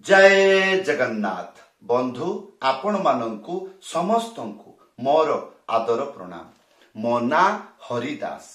जय जगन्नाथ बंधु आपण मानंकु समस्तंकु मोर आदर प्रणाम। मो ना हरिदास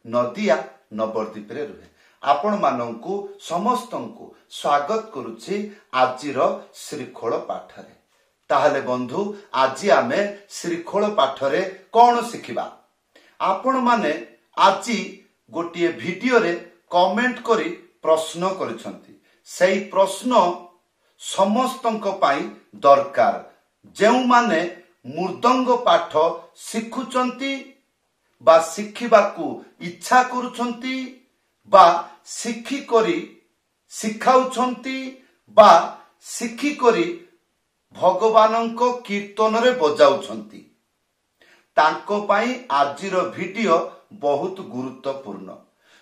नदिया नवद्वीप रे रुहे। आपण मानंकु समस्तंकु स्वागत करुछि आजिर श्रीखोल पाठरे। ताहले बंधु आजि आमे श्रीखोल पाठरे कोन शिखिबा? आपण माने आजि गोटिए वीडियो रे कमेंट करी प्रश्न करिसंती। सेई प्रश्न समस्तंक पाई दरकार जेउ माने मृदंग पाठ शिखुचंती बा शिखिबाकू इच्छा करुचंती बा शिखी करी शिखाउचंती बा शिखी करी भगवानंको कीर्तन रे बजाउचंती। तांको पाई आजिर वीडियो बहुत गुरुत्वपूर्ण।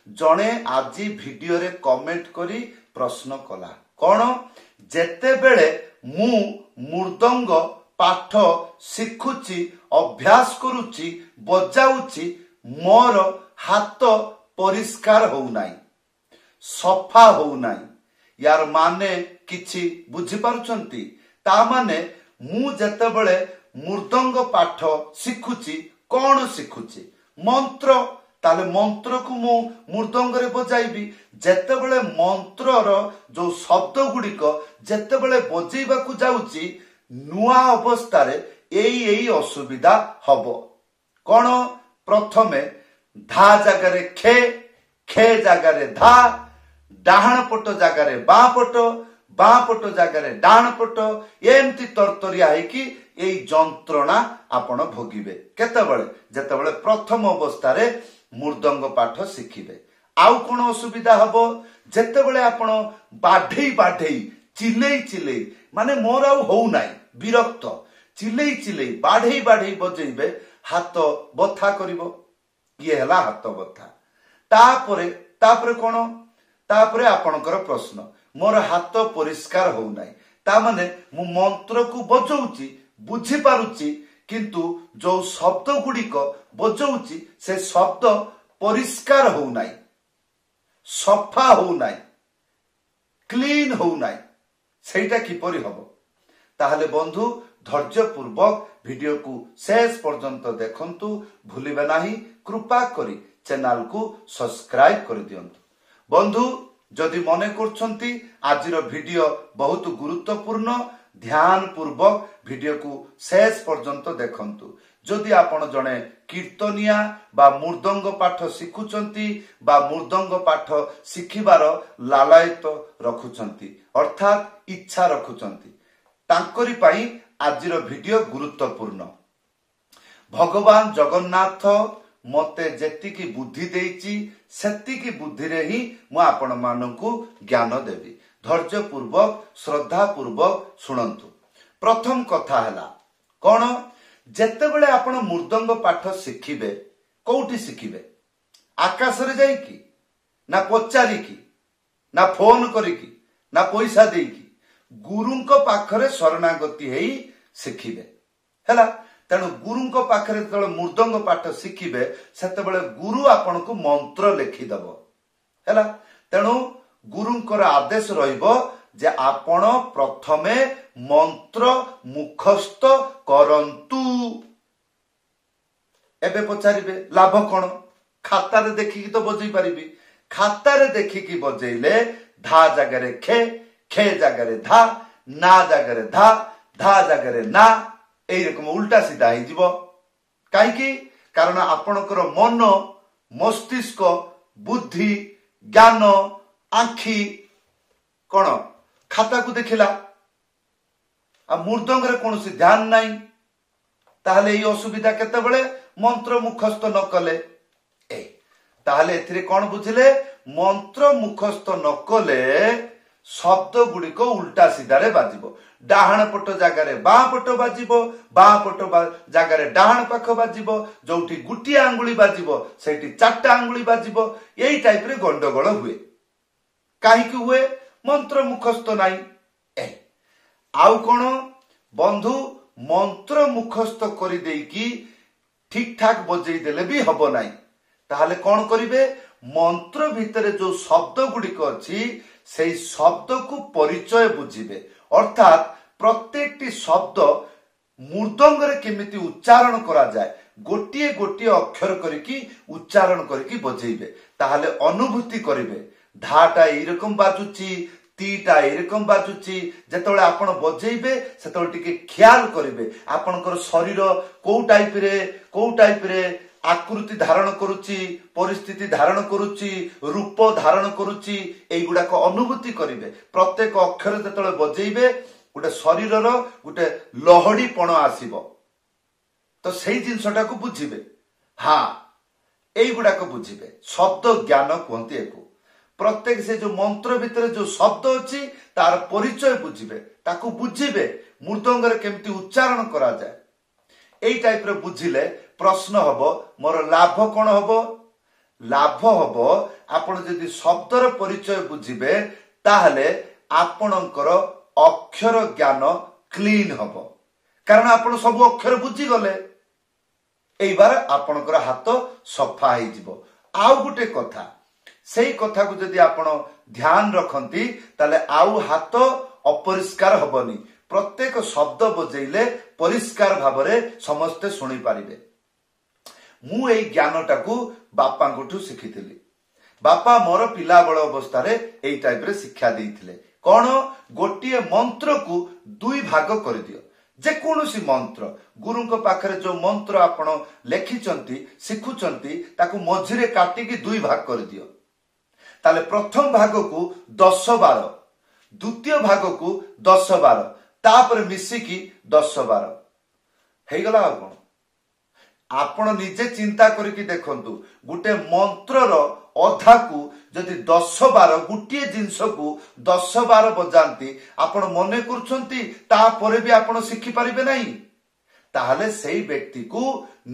जणे आजि वीडियो रे कमेंट करी प्रश्न कला कोन जेते बेले मु मृदंग पाठ शिखुची अभ्यास करुची बजाउची मोर हाथ परिष्कार हो नाई सफा हो नाई। यार माने किछि बुझी पारुचंती? ता माने मु जेते बेले मृदंग पाठ शिखुची कोन शिखुची मंत्र। ताले मंत्र को मु मृदंग रे बजाइबी। जेते बेले मंत्रर जो शब्द गुड़िक जेते बेले बजेइबा को जाउची नुआ अवस्था रे एई असुविधा हबो। कोन प्रथमे धा जगह रे खे खे जगह रे धा डाहण पट जगह रे बां पट जगह रे डाहण पट एमती तरतरिया है कि एई जंत्रणा आपण भोगिबे। केतेबेले जेतेबेले प्रथम अवस्था रे मृदंग पाठ शिखिबे। आउ कोन असुविधा हबो? जेतेबेले आपण बाढेई बाढेई चिलेई चिलेई माने मोर आउ हो नाई विरक्त चिलेई चिलेई बाढेई बाढेई बजेइबे हाथ बथा करिवो। ये हला हाथ बथा। तापरे कोन? तापरे आपणकर प्रश्न मोर हाथ परिष्कार हो नाई। ता माने मु मंत्र को बजौची बुझी पारुची किंतु जो शब्द गुड़िक बजौची से शब्द परिष्कार हो नाई सफा हो नाई क्लीन हो नाई। सेटा किपरि हबो? ताहले बंधु धैर्य पूर्वक वीडियो को शेष पर्यंत देखंतु भूलिबे नाही। कृपा करी चैनल को सब्सक्राइब कर दियंतु। बंधु जदि मने करछंती आजिर वीडियो बहुत गुरुत्वपूर्ण ध्यान पूर्वक वीडियो को शेष पर्यंत देखंतु। जदि आपण जणे कीर्तनिया बा मृदंग पाठ शिखुचंती बा मृदंग पाठ शिखिबार लालायत रखुचंती अर्थात इच्छा रखुचंती तांकरी पाई आजिर वीडियो गुरुत्वपूर्ण। भगवान जगन्नाथ मते जेतिकी बुद्धि देइची सेतिकी बुद्धि रे ही मु आपण माननकु ज्ञान देबी। धैर्य पूर्वक श्रद्धा पूर्वक सुनंतु। प्रथम कथा हला कोन? जेते बेले आपण मृदंग पाठ शिखिबे कोउठी शिखिबे? आकाश रे जाई की ना पचारी की ना फोन करी की ना पैसा देई की गुरुंको पाखरे शरणागति हेई शिखिबे हला। तेणु गुरुंको पाखरे तळे मृदंग पाठ शिखिबे सेते बेले गुरु आपण को मंत्र लेखि दबो हला। तेणु गुरुंकर आदेश रहिबो जे आपण प्रथमे मंत्र मुखस्थ करंतु। एबे पचारिबे लाभ कोन? खाता रे देखिकी तो बजै परिबी। खाता रे देखिकी बजैले धा जगह रे खे खे जगह रे धा ना जगह रे धा धा जगह रे ना एई रकम उल्टा सीधा ही जीवो। काहे की? कारण आपणकर मन मस्तिष्क बुद्धि ज्ञान आखि कोन खाता को देखिला आ मृदंग रे कोनोसी ध्यान नाही। ताहले ई असुविधा केतेबेले मंत्र मुखस्थ न कले ताहले एथिरे कोन बुझिले? मंत्र मुखस्थ न कले शब्द गुड़िक उल्टा सीधा रे बाजिबो। डाहण पट जगह रे बां पट बाजिबो बां पट जगह रे डाहण पाख बाजिबो। जोठी गुटिया आंगुली बाजिबो सेठी चारटा आंगुली बाजिबो। एई टाइप रे गंडगोल हुए। काहे कि हुए? मंत्र मुखस्थ नाही। आउ कोन बंधु मंत्र मुखस्थ करि देकी ठीक ठाक बजै देले भी हबो नाही। ताहले कोन करिवे? मंत्र भितरे जो शब्द गुड़िक अछि सेई शब्द को परिचय बुझिबे अर्थात प्रत्येक शब्द मृदंगरे केमिति उच्चारण करा जाए गोटे गोटे अक्षर करके उच्चारण करके बजेबे ताहले अनुभूति करिवे धाटा एरकम बाजुची तीटा एरकम बाजुची जेतबेले आपण बजेबे सेतबेले टिके ख्याल करिवे आपनकर शरीर को टाइप रे आकृति धारण करुची परिस्थिति धारण करुची रूप धारण करुची एई गुडा को अनुभूति करिवे प्रत्येक अक्षर जेतबेले बजेबे गोटे शरीर गोटे लहड़ी पण आसीबो तो सेई जिनसटा को बुझिबे हाँ एई गुडा को बुझिबे शब्द ज्ञान कहते एको प्रत्येक से जो मंत्र भितर जो शब्द अच्छी तार परिचय बुझिबे ताकू बुझिबे मृदंगरे केमती उच्चारण करा जाए एई टाइप रे बुझिले प्रश्न हबो मोर लाभ कोन हबो लाभ हबो आपण जदि शब्दर परिचय बुझिबे ताहले आपणकर अक्षर ज्ञान क्लीन हबो कारण आपण सब अक्षर बुझी गले एई बार आपणकर हाथ सफा हे जिवो आउ गुटे कथा सेई कथा को जदि आपण ध्यान रखंती ताले आउ हाथ अपरिष्कार हबनी प्रत्येक शब्द बजेइले परिष्कार भावरे समस्ते सुनी पारिबे मु एई ज्ञानटा को बापा कोठू शिखिथिली बापा मोर पिला बळ अवस्था रे एई टाइप रे शिक्षा देइथिले कोन गोटिए मंत्र को दुई भाग कर दियो जे कोनोसी मंत्र गुरु को पाखरे जो मंत्र आपण लेखिचंती शिखुचंती ताकू मझिरे काटी की दुई भाग कर दियो ताले प्रथम भाग को 10-12 द्वितीय भाग को 10-12 तापर मिसिकी 10-12 हे गला कोन आपण निजे चिंता करके देखंतु गुटे मंत्रर अधा को जदि 10-12 गुटिए जिनस को 10-12 बजांती आपण मने करछंती तापरे भी आपण शिखि परिबे नहीं ताहले सेई व्यक्ति को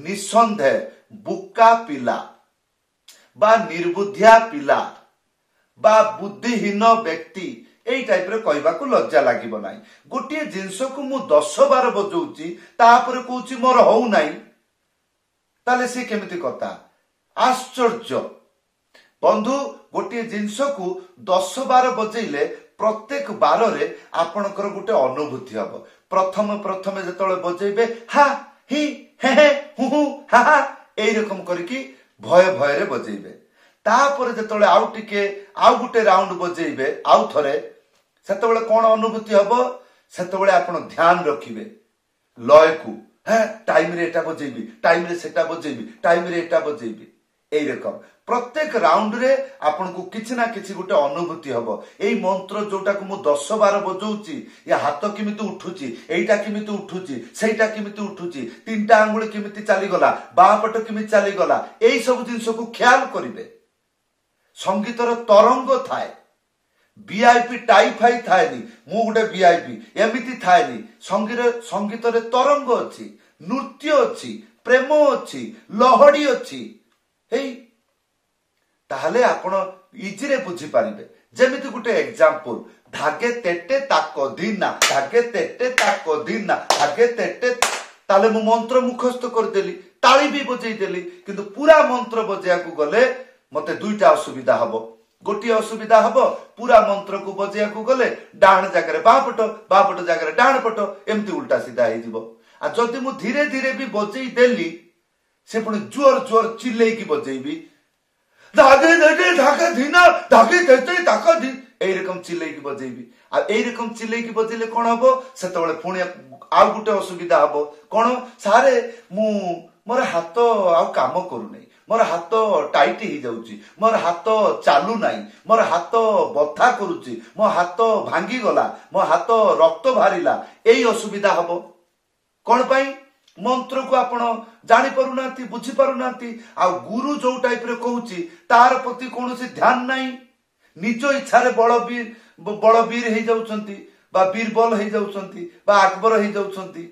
निसंदेह बुक्का पिला बा निर्बुद्धिया पिला बा बुद्धिहीन व्यक्ति एई टाइप रे कहबा को लज्जा लागिबो नाही गोटिए जिनस को मु 10-12 बजौची तापरे कहूची मोर होउ नाही ताले से केमिति कथा आश्चर्य बंधु गोटे जिनस को 10-12 बजेइले प्रत्येक बार रे आपणकर गोटे अनुभूति हबो प्रथम जेतले बजेइबे हा ही हे हे हु हा हा एई रकम करके भय भय रे बजेइबे तापर जेतले आउ टिके आउ गोटे राउंड बजेइबे आउ थरे सेतबेले कोन अनुभूति हबो सेतबेले आपण ध्यान रखिबे लय को है टाइम रे एटा बजेइबी टाइम रे सेटा बजेइबी टाइम रे एटा बजेइबी एई रकम प्रत्येक राउंड रे आपन को किछि ना किछि गोटे अनुभूति हबो एई मंत्र जोटा को मु 10-12 बजौची या हाथ किमिति उठुची एइटा किमिति उठुची सेइटा किमिति उठुची तीनटा आंगुली किमिति चाली गला बापट किमिति चाली गला एई सब जिंस को ख्याल करिवे संगीतर तरंग थाए वीआईपी टाइफाई थाएनी मु गोटे वीआईपी एमिति थाएनी संगीतर तरंग अछि नृत्य अछि प्रेम अछि लहड़ी अछि हेई ताहले आपण इजी रे बुझी पारिबे जेमिति गुटे एग्जांपल धागे तेटे ताको दिना धागे तेटे ताको दिना धागे तेटे ताले मु मंत्र मुखस्त कर देली ताली भी बजै देली किंतु पूरा मंत्र बजैया को गले मते दुईटा असुविधा हबो गोटी असुविधा हबो पूरा मंत्र को बजैया को गले डाण जागरे बापट जागरे डाण पट एमती उल्टा सीधा हे जिवो आ जदि मु धीरे धीरे भी बजै देली से पुणी जोर जोर चिल्लै की बजैबी धागे देटे धागे धीना धागे देटे ताका दी एई रकम चिल्लै की बजैबी आ एई रकम चिल्लै की बजैले कोन हबो सेतबेले पुणी आ गुटे असुविधा हबो कोन सारे मु मोर हाथ आ काम करू नै मोर हाथ टाइट ही जाउची मोर हाथ चालू नाही मोर हाथ बथा करूची मो हाथ भांगी गला मो हाथ रक्त भारिला एई असुविधा हबो कोन पई मंत्र को आपण जानी पारु नाती बुझी पारु नाती आ गुरु जो टाइप रे कहूची तार प्रति कोनोसी ध्यान नाही निज इच्छा रे बड़वीर हे जाउचंती बा बीरबल हे जाउचंती बा अकबर हे जाउचंती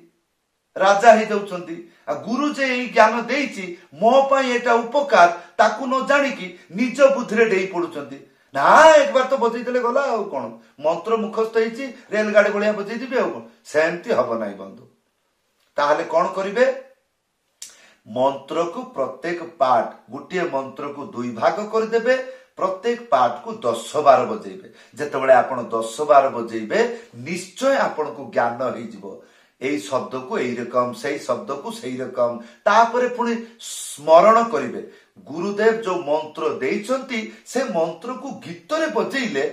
राजा हे जाउचंती आ गुरु जे एई ज्ञान देइची मो पई एटा उपकार ताकू न जानी की निज बुद्धि रे डेई पडुचंती ना एक बार तो बजै देले गला आ कोन मंत्र मुखस्त हेची रेल गाड़ी बळिया बजै दिबे आ कोन सेंती हबो नाही बंधु ताहले कौन करिवे मंत्र को प्रत्येक पार्ट गोटे मंत्र को दुई भाग कर देबे प्रत्येक पार्ट को 10 बार बजेबे जेतेबेले आपण 10 बार बजेबे निश्चय आपण को ज्ञान होई जिवो एई शब्द को एई रकम सेई शब्द को सेई रकम तापरे पुनी स्मरण करिवे गुरुदेव जो मंत्र देइचंती से मंत्र को गीत रे बजेइले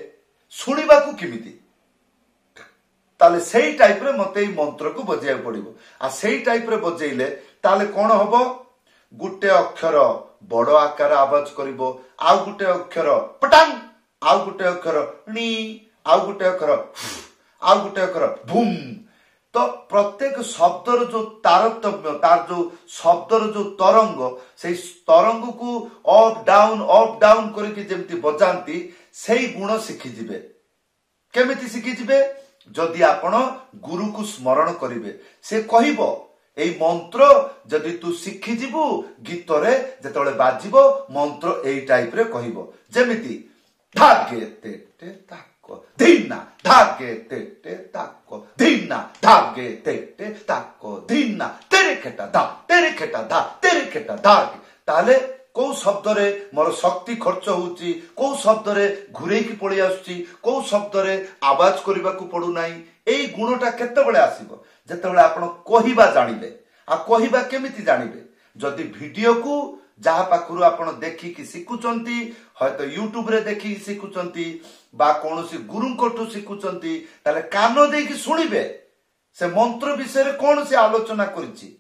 सुनिबा को किमिति ताले सेई टाइप रे मते एई मंत्र को बजेया पड़िबो आ सेई टाइप रे बजेइले ताले कोन हबो गुटे अक्षर बड़ आकार आवाज करिबो आउ गुटे अक्षर पटांग आउ गुटे अक्षर नी आउ गुटे अक्षर आउ गुटे अक्षर भूम तो प्रत्येक शब्दर जो तारतम्य तार जो शब्दर जो तरंग से तरंग को अप डाउन करके जेमती बजांती सेई गुण शिखि जिवे केमिति शिखि जिवे जदि आपण गुरु को स्मरण करिवे से कहिबो एई मंत्र जदि तू शिखि जिवु गीत रे जेतबेले बाजिबो मंत्र एई टाइप रे कहिबो जेमिति धागे तेटे ताको धीना धागे तेटे ताको धीना धागे तेटे ताको धीना तेरे खेटा धा तेरे खेटा धा ताले को शब्द रे मोर शक्ति खर्च होउची को शब्द रे घुरे की पड़ी आसुची को शब्द रे आवाज करबा को पड़ू नाही एई गुणटा केतेबेले आसीबो जेतेबेले आपण कहिबा जानिबे आ कहिबा केमिति जानिबे जदि वीडियो को जहा पाखरु आपण देखि कि सिखुचंती हयतो यूट्यूब रे देखि सिखुचंती बा कोनोसी गुरुंकोठु सिखुचंती ताले कानो देकी सुनिबे से मंत्र विषय रे कोन से आलोचना करिछि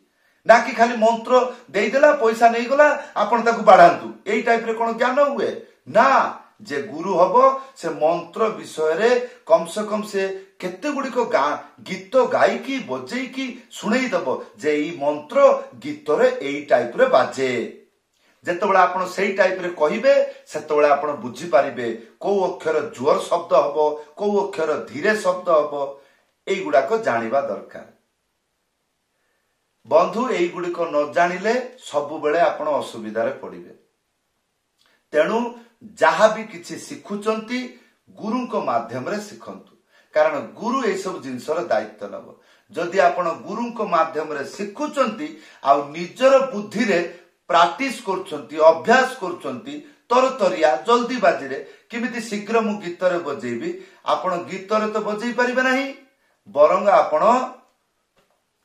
ना कि खाली मंत्र देई देला पैसा नहीं गला आपण ताकू बाढांतु एई टाइप रे कोन ज्ञान हुए ना जे गुरु हबो से मंत्र विषय रे कम से केते गुडी को गीत गाई की बजेई की सुनेई दबो जे ई मंत्र गीत रे एई टाइप रे बाजे जेतेबेला आपण सेई टाइप रे कहिबे सेतेबेला आपण बुझी पारिबे को अक्षर जोर शब्द हबो को अक्षर धीरे शब्द हबो एई गुडा को जानिबा दरकार बंधु एई गुडी को न जानिले सब बेले आपण असुविधा रे पड़िबे तेनु जहा भी किछि सिखुचंती गुरु को माध्यम रे सिखंतु कारण गुरु ए सब जिंसर दायित्व नबो जदि आपण गुरु को माध्यम रे सिखुचंती आ निजर बुद्धि रे प्रैक्टिस करछंती अभ्यास करछंती तरतरिया जल्दी बाजी रे किमिति शीघ्र मु गीत रे बजेबी आपण गीत रे तो बजेई परिबे नाही बरंग आपण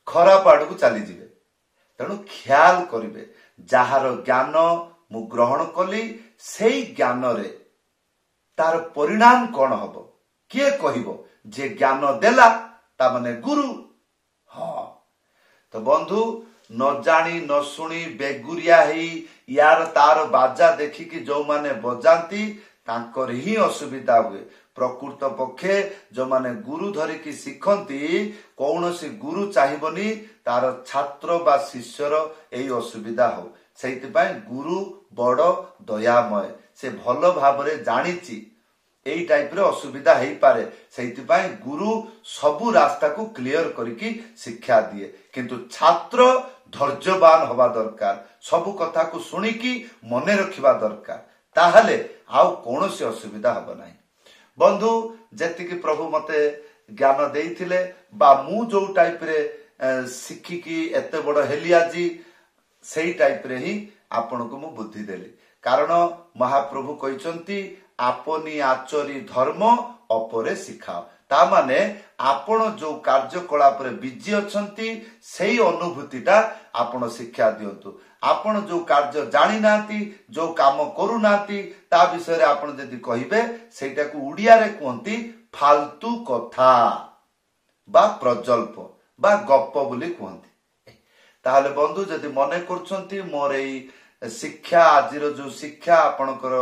खराब आड़ को चली जिवे तेणु ख्याल करिवे जहार ज्ञान मु ग्रहण कली सेई ज्ञान रे तार परिणाम कौन हबो किए कहिबो जे ज्ञान देला ता माने गुरु हाँ तो बंधु न जानी न सुनी बेगुरिया ही यार तार बाजा देखी कि जो माने बजांती तांकर ही असुविधा हुए प्रकृत पक्षे जो माने गुरु धरिकी शिखंती कौन सी गुरु चाहिबनी तार छात्र बा शिष्यर एई असुविधा हो सेइतिपाई गुरु बड़ दयामय से भल भाबरे जानिची एई टाइप रे असुविधा हेई पारे सेइतिपाई गुरु सबु रास्ता को क्लियर करिकी शिक्षा दिए किंतु छात्र धैर्यवान होबा दरकार सबु कथा को सुनिकी मने रखिबा दरकार ताहले आउ कोनोसी असुविधा हबो नाही बंधु जेतिकी प्रभु मते ज्ञान देइथिले बा मु जो टाइप रे शिखिकी एते बड़ हेली आजी सेई टाइप रे ही आपण को मु बुद्धि देली कारण महाप्रभु कहिसंती आपनी आचरी धर्म अपरे सिखाओ ता माने आपण जो कार्यकलाप रे बिजी अछंती सेई अनुभूतिटा आपण शिक्षा दियंतु आपण जो कार्य जानि नाती जो काम करू नाती ता विषय रे आपण जदि कहिबे सेटा को उडिया रे कहंती फालतू कथा बा प्रजल्प बा गप्प बोली कहंती ताहले बंधु जदि मने करछंती मोर एई शिक्षा आजिर जो शिक्षा आपणकर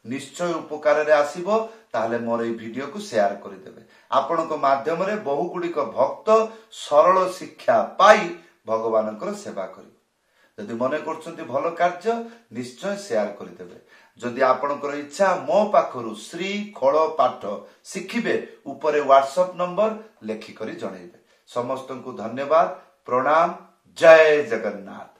निश्चय उपकार रे आसीबो ताहले मोर एई वीडियो को शेयर करि देबे आपणक माध्यम रे बहु गुडी को भक्त सरल शिक्षा पाई भगवानकर सेवा करिबो जदि मने करछंती भलो कार्य निश्चय शेयर करि देबे जदि आपणकर इच्छा मो पाखरु श्री खळ पाठ शिखिबे ऊपरे व्हाट्सएप नंबर लेखि करी जणैबे समस्त को धन्यवाद प्रणाम जय जगन्नाथ।